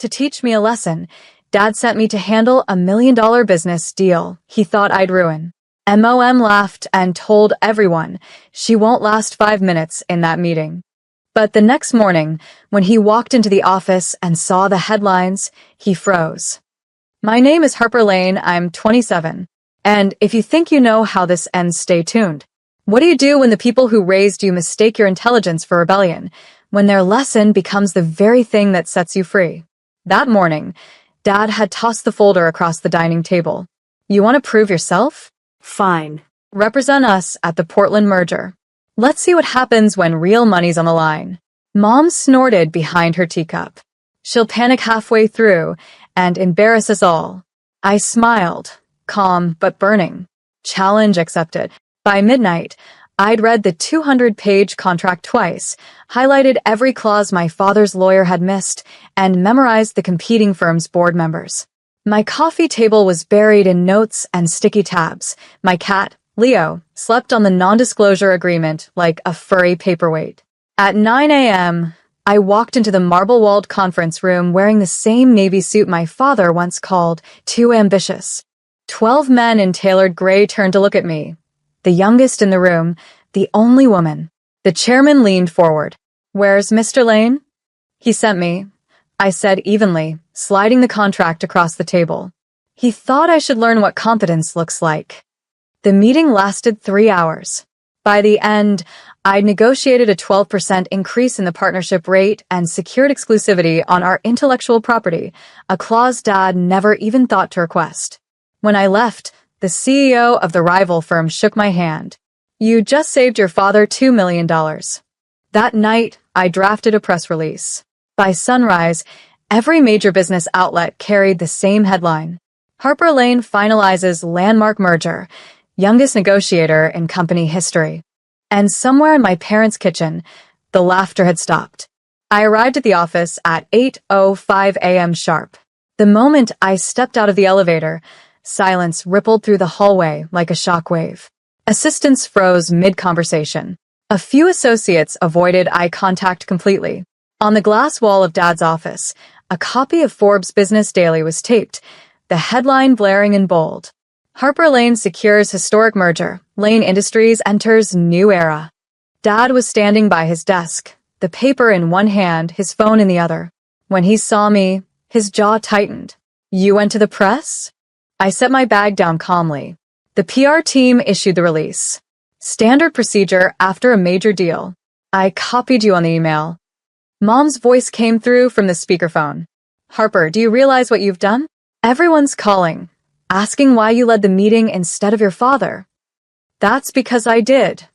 To teach me a lesson, Dad sent me to handle $1 million business deal he thought I'd ruin. MOM laughed and told everyone she won't last 5 minutes in that meeting. But the next morning, when he walked into the office and saw the headlines, he froze. My name is Harper Lane, I'm 27. And if you think you know how this ends, stay tuned. What do you do when the people who raised you mistake your intelligence for rebellion, when their lesson becomes the very thing that sets you free? That morning, Dad had tossed the folder across the dining table. You want to prove yourself? Fine. Represent us at the Portland merger. Let's see what happens when real money's on the line. Mom snorted behind her teacup. She'll panic halfway through and embarrass us all. I smiled, calm but burning. Challenge accepted. By midnight, I'd read the 200-page contract twice, highlighted every clause my father's lawyer had missed, and memorized the competing firm's board members. My coffee table was buried in notes and sticky tabs. My cat, Leo, slept on the non-disclosure agreement like a furry paperweight. At 9 a.m., I walked into the marble-walled conference room wearing the same navy suit my father once called too ambitious. 12 men in tailored gray turned to look at me. The youngest in the room, the only woman. The chairman leaned forward. Where's Mr. Lane? He sent me, I said evenly, sliding the contract across the table. He thought I should learn what competence looks like. The meeting lasted 3 hours. By the end, I'd negotiated a 12% increase in the partnership rate and secured exclusivity on our intellectual property, a clause Dad never even thought to request. When I left, the CEO of the rival firm shook my hand. You just saved your father $2 million. That night, I drafted a press release. By sunrise, every major business outlet carried the same headline. Harper Lane finalizes landmark merger, youngest negotiator in company history. And somewhere in my parents' kitchen, the laughter had stopped. I arrived at the office at 8:05 a.m. sharp. The moment I stepped out of the elevator, silence rippled through the hallway like a shockwave. Assistants froze mid-conversation. A few associates avoided eye contact completely. On the glass wall of Dad's office, a copy of Forbes Business Daily was taped, the headline blaring in bold. Harper Lane secures historic merger. Lane Industries enters new era. Dad was standing by his desk, the paper in one hand, his phone in the other. When he saw me, his jaw tightened. You went to the press? I set my bag down calmly. The PR team issued the release. Standard procedure after a major deal. I copied you on the email. Mom's voice came through from the speakerphone. Harper, do you realize what you've done? Everyone's calling, asking why you led the meeting instead of your father. That's because I did,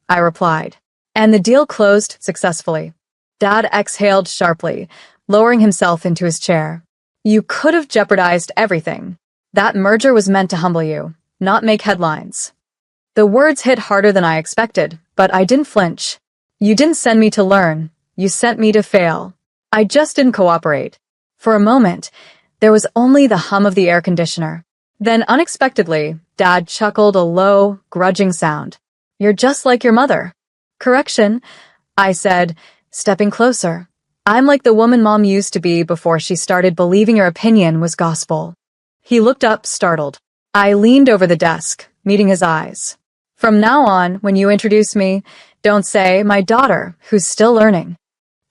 I replied. And the deal closed successfully. Dad exhaled sharply, lowering himself into his chair. You could have jeopardized everything. That merger was meant to humble you, not make headlines. The words hit harder than I expected, but I didn't flinch. You didn't send me to learn. You sent me to fail. I just didn't cooperate. For a moment, there was only the hum of the air conditioner. Then unexpectedly, Dad chuckled a low, grudging sound. You're just like your mother. Correction, I said, stepping closer. I'm like the woman Mom used to be before she started believing your opinion was gospel. He looked up, startled. I leaned over the desk, meeting his eyes. From now on, when you introduce me, don't say, my daughter, who's still learning.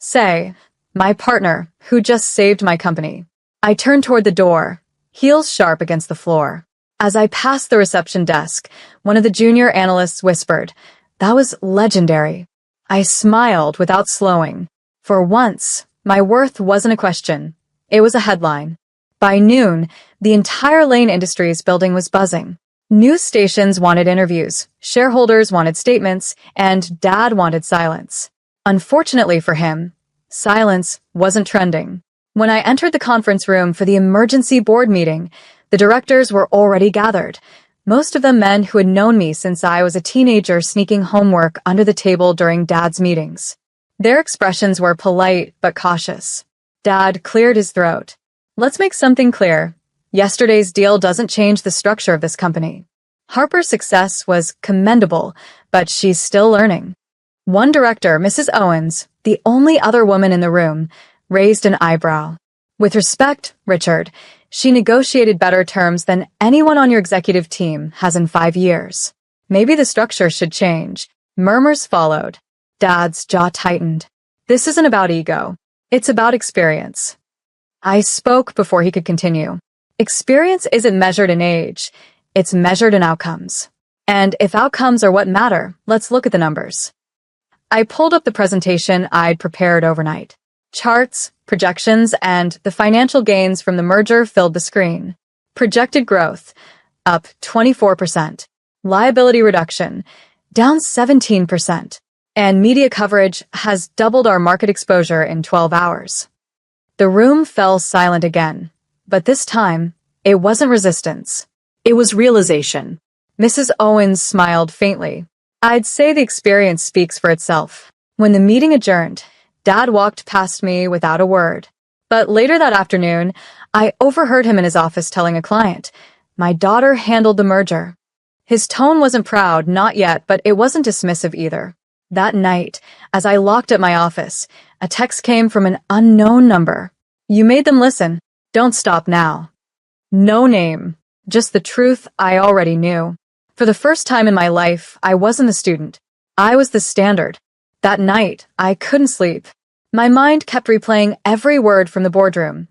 Say, my partner, who just saved my company. I turned toward the door, heels sharp against the floor. As I passed the reception desk, one of the junior analysts whispered, that was legendary. I smiled without slowing. For once, my worth wasn't a question. It was a headline. By noon, the entire Lane Industries building was buzzing. News stations wanted interviews, shareholders wanted statements, and Dad wanted silence. Unfortunately for him, silence wasn't trending. When I entered the conference room for the emergency board meeting, the directors were already gathered, most of them men who had known me since I was a teenager sneaking homework under the table during Dad's meetings. Their expressions were polite but cautious. Dad cleared his throat. Let's make something clear. Yesterday's deal doesn't change the structure of this company. Harper's success was commendable, but she's still learning. One director, Mrs. Owens, the only other woman in the room, raised an eyebrow. With respect, Richard, she negotiated better terms than anyone on your executive team has in 5 years. Maybe the structure should change. Murmurs followed. Dad's jaw tightened. This isn't about ego. It's about experience. I spoke before he could continue. Experience isn't measured in age. It's measured in outcomes. And if outcomes are what matter, let's look at the numbers. I pulled up the presentation I'd prepared overnight. Charts, projections, and the financial gains from the merger filled the screen. Projected growth, up 24%. Liability reduction, down 17%. And media coverage has doubled our market exposure in 12 hours. The room fell silent again, but this time, it wasn't resistance. It was realization. Mrs. Owens smiled faintly. I'd say the experience speaks for itself. When the meeting adjourned, Dad walked past me without a word. But later that afternoon, I overheard him in his office telling a client, "My daughter handled the merger." His tone wasn't proud, not yet, but it wasn't dismissive either. That night, as I locked at my office, a text came from an unknown number. "You made them listen. Don't stop now." No name, just the truth I already knew. For the first time in my life, I wasn't the student. I was the standard. That night, I couldn't sleep. My mind kept replaying every word from the boardroom,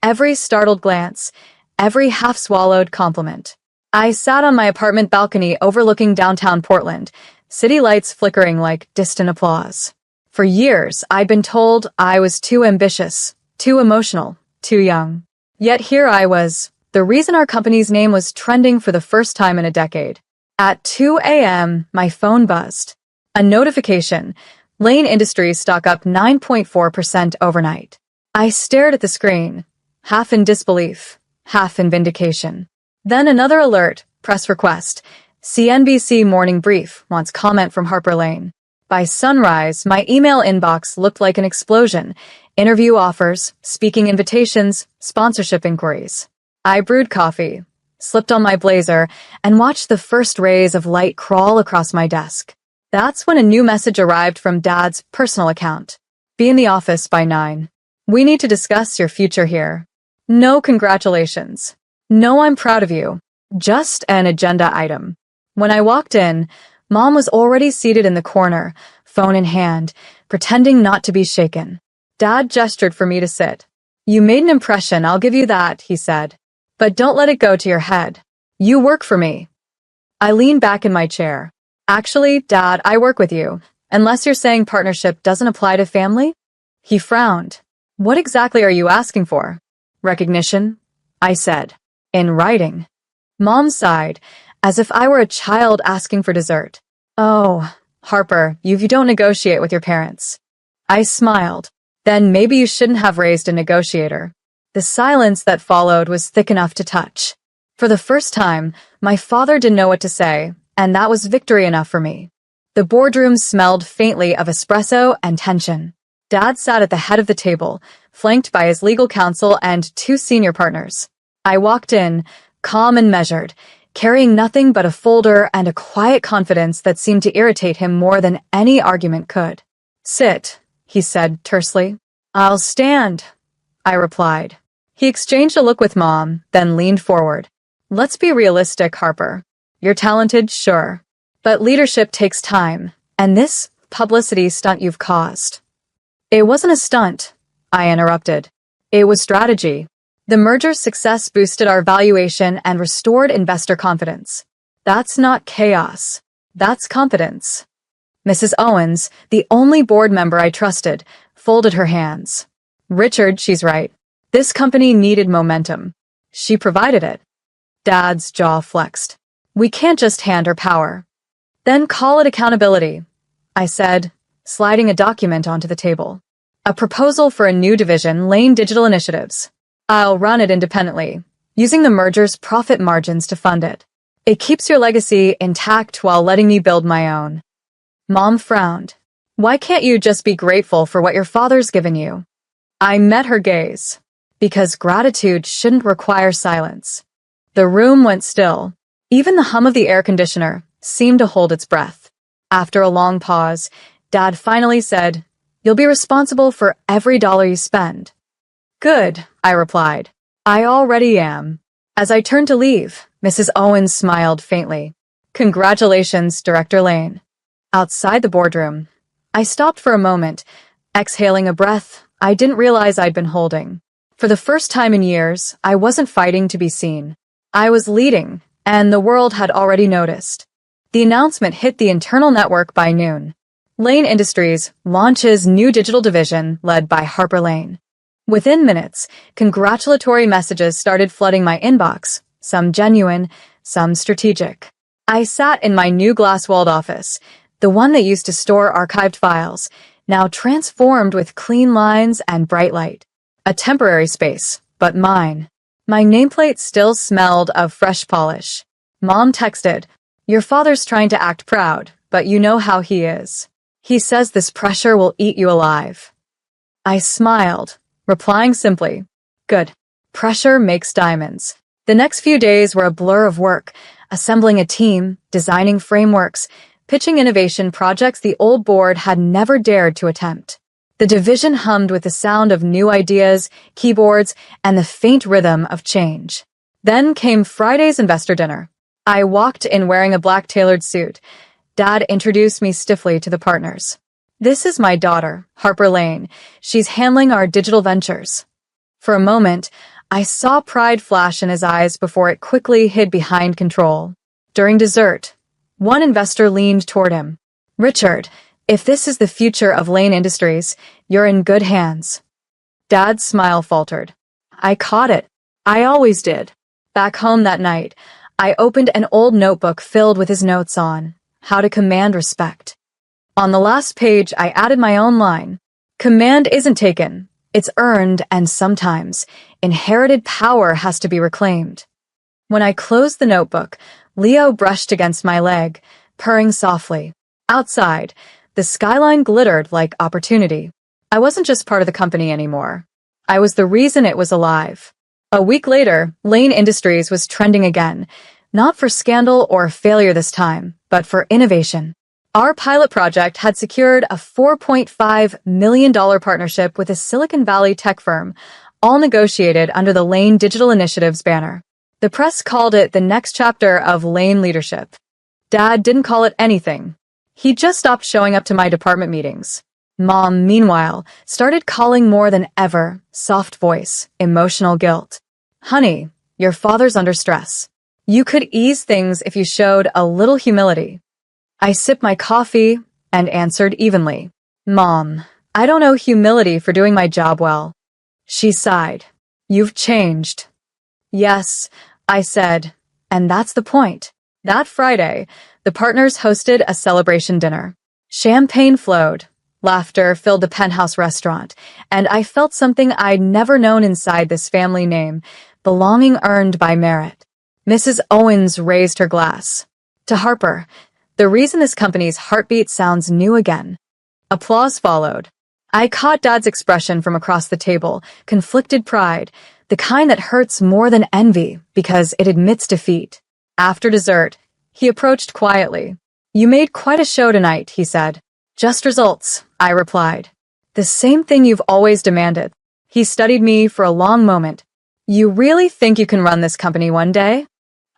every startled glance, every half-swallowed compliment. I sat on my apartment balcony overlooking downtown Portland, city lights flickering like distant applause. For years, I'd been told I was too ambitious, too emotional, too young. Yet here I was, the reason our company's name was trending for the first time in a decade. At 2 a.m., my phone buzzed. A notification. Lane Industries stock up 9.4% overnight. I stared at the screen, half in disbelief, half in vindication. Then another alert, press request. CNBC Morning Brief wants comment from Harper Lane. By sunrise, my email inbox looked like an explosion. Interview offers, speaking invitations, sponsorship inquiries. I brewed coffee, slipped on my blazer, and watched the first rays of light crawl across my desk. That's when a new message arrived from Dad's personal account. Be in the office by 9. We need to discuss your future here. No congratulations. No, I'm proud of you. Just an agenda item. When I walked in, Mom was already seated in the corner, phone in hand, pretending not to be shaken. Dad gestured for me to sit. "You made an impression, I'll give you that," he said. "But don't let it go to your head. You work for me." I leaned back in my chair. "Actually, Dad, I work with you, unless you're saying partnership doesn't apply to family?" He frowned. "What exactly are you asking for?" "Recognition," I said. "In writing." Mom sighed, as if I were a child asking for dessert. "Oh, Harper, you don't negotiate with your parents." I smiled. "Then maybe you shouldn't have raised a negotiator." The silence that followed was thick enough to touch. For the first time, my father didn't know what to say, and that was victory enough for me. The boardroom smelled faintly of espresso and tension. Dad sat at the head of the table, flanked by his legal counsel and 2 senior partners. I walked in, calm and measured, carrying nothing but a folder and a quiet confidence that seemed to irritate him more than any argument could. "Sit," he said tersely. "I'll stand," I replied. He exchanged a look with Mom, then leaned forward. "Let's be realistic, Harper. You're talented, sure. But leadership takes time, and this publicity stunt you've caused." "It wasn't a stunt," I interrupted. "It was strategy. The merger's success boosted our valuation and restored investor confidence. That's not chaos. That's competence." Mrs. Owens, the only board member I trusted, folded her hands. "Richard, she's right. This company needed momentum. She provided it." Dad's jaw flexed. "We can't just hand her power." "Then call it accountability," I said, sliding a document onto the table. "A proposal for a new division, Lane Digital Initiatives. I'll run it independently, using the merger's profit margins to fund it. It keeps your legacy intact while letting me build my own." Mom frowned. "Why can't you just be grateful for what your father's given you?" I met her gaze. Because gratitude shouldn't require silence. The room went still. Even the hum of the air conditioner seemed to hold its breath. After a long pause, Dad finally said, "You'll be responsible for every dollar you spend." Good, I replied. I already am. As I turned to leave, Mrs. Owens smiled faintly. Congratulations, Director Lane. Outside the boardroom, I stopped for a moment, exhaling a breath I didn't realize I'd been holding. For the first time in years, I wasn't fighting to be seen. I was leading, and the world had already noticed. The announcement hit the internal network by noon. Lane Industries launches new digital division led by Harper Lane. Within minutes, congratulatory messages started flooding my inbox, some genuine, some strategic. I sat in my new glass-walled office, the one that used to store archived files, now transformed with clean lines and bright light. A temporary space, but mine. My nameplate still smelled of fresh polish. Mom texted, "Your father's trying to act proud, but you know how he is. He says this pressure will eat you alive." I smiled, replying simply, "Good. Pressure makes diamonds." The next few days were a blur of work, assembling a team, designing frameworks, pitching innovation projects the old board had never dared to attempt. The division hummed with the sound of new ideas, keyboards, and the faint rhythm of change. Then came Friday's investor dinner. I walked in wearing a black tailored suit. Dad introduced me stiffly to the partners. "This is my daughter, Harper Lane. She's handling our digital ventures." For a moment, I saw pride flash in his eyes before it quickly hid behind control. During dessert, one investor leaned toward him. "Richard, if this is the future of Lane Industries, you're in good hands." Dad's smile faltered. I caught it. I always did. Back home that night, I opened an old notebook filled with his notes on how to command respect. On the last page, I added my own line. Command isn't taken. It's earned, and sometimes inherited power has to be reclaimed. When I closed the notebook, Leo brushed against my leg, purring softly. Outside, the skyline glittered like opportunity. I wasn't just part of the company anymore. I was the reason it was alive. A week later, Lane Industries was trending again, not for scandal or failure this time, but for innovation. Our pilot project had secured a $4.5 million partnership with a Silicon Valley tech firm, all negotiated under the Lane Digital Initiatives banner. The press called it the next chapter of Lane leadership. Dad didn't call it anything. He just stopped showing up to my department meetings. Mom, meanwhile, started calling more than ever, soft voice, emotional guilt. "Honey, your father's under stress. You could ease things if you showed a little humility." I sipped my coffee and answered evenly. "Mom, I don't know humility for doing my job well." She sighed. "You've changed." "Yes," I said, "and that's the point." That Friday, the partners hosted a celebration dinner. Champagne flowed, laughter filled the penthouse restaurant, and I felt something I'd never known inside this family name, belonging earned by merit. Mrs. Owens raised her glass. "To Harper, the reason this company's heartbeat sounds new again." Applause followed. I caught Dad's expression from across the table, conflicted pride, the kind that hurts more than envy because it admits defeat. After dessert, he approached quietly. "You made quite a show tonight," he said. "Just results," I replied. "The same thing you've always demanded." He studied me for a long moment. "You really think you can run this company one day?"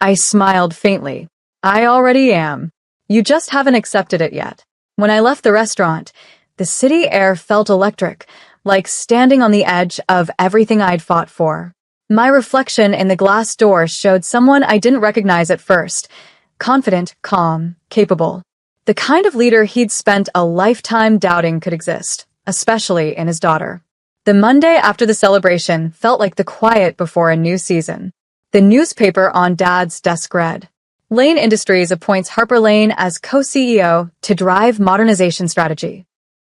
I smiled faintly. "I already am. You just haven't accepted it yet." When I left the restaurant, the city air felt electric, like standing on the edge of everything I'd fought for. My reflection in the glass door showed someone I didn't recognize at first. Confident, calm, capable. The kind of leader he'd spent a lifetime doubting could exist, especially in his daughter. The Monday after the celebration felt like the quiet before a new season. The newspaper on Dad's desk read, "Lane Industries appoints Harper Lane as co-CEO to drive modernization strategy."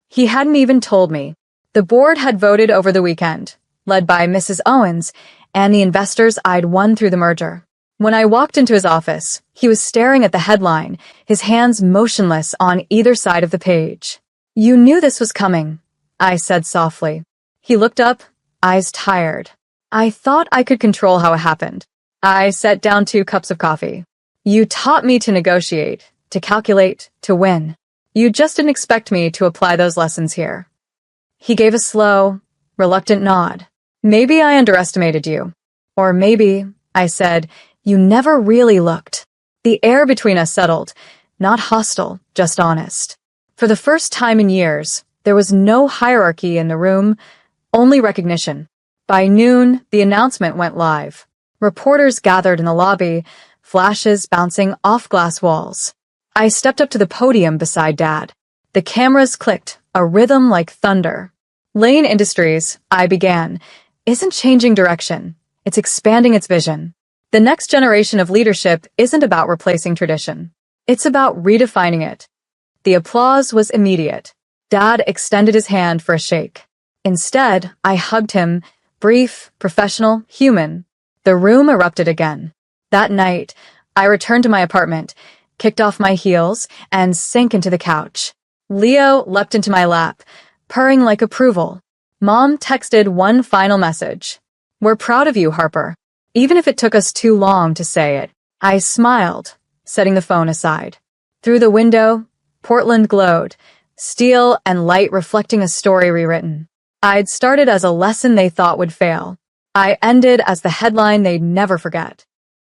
He hadn't even told me. The board had voted over the weekend, led by Mrs. Owens and the investors I'd won through the merger. When I walked into his office, he was staring at the headline, his hands motionless on either side of the page. "You knew this was coming," I said softly. He looked up, eyes tired. "I thought I could control how it happened." I set down 2 cups of coffee. "You taught me to negotiate, to calculate, to win. You just didn't expect me to apply those lessons here." He gave a slow, reluctant nod. Maybe I underestimated you. Or maybe, I said, you never really looked. The air between us settled, not hostile, just honest. For the first time in years, there was no hierarchy in the room, only recognition. By noon, the announcement went live. Reporters gathered in the lobby, flashes bouncing off glass walls. I stepped up to the podium beside Dad. The cameras clicked, a rhythm like thunder. Lane Industries, I began, isn't changing direction. It's expanding its vision. The next generation of leadership isn't about replacing tradition. It's about redefining it. The applause was immediate. Dad extended his hand for a shake. Instead, I hugged him, brief, professional, human. The room erupted again. That night, I returned to my apartment, kicked off my heels, and sank into the couch. Leo leapt into my lap, purring like approval. Mom texted one final message. "We're proud of you, Harper. Even if it took us too long to say it." I smiled, setting the phone aside. Through the window, Portland glowed, steel and light reflecting a story rewritten. I'd started as a lesson they thought would fail. I ended as the headline they'd never forget.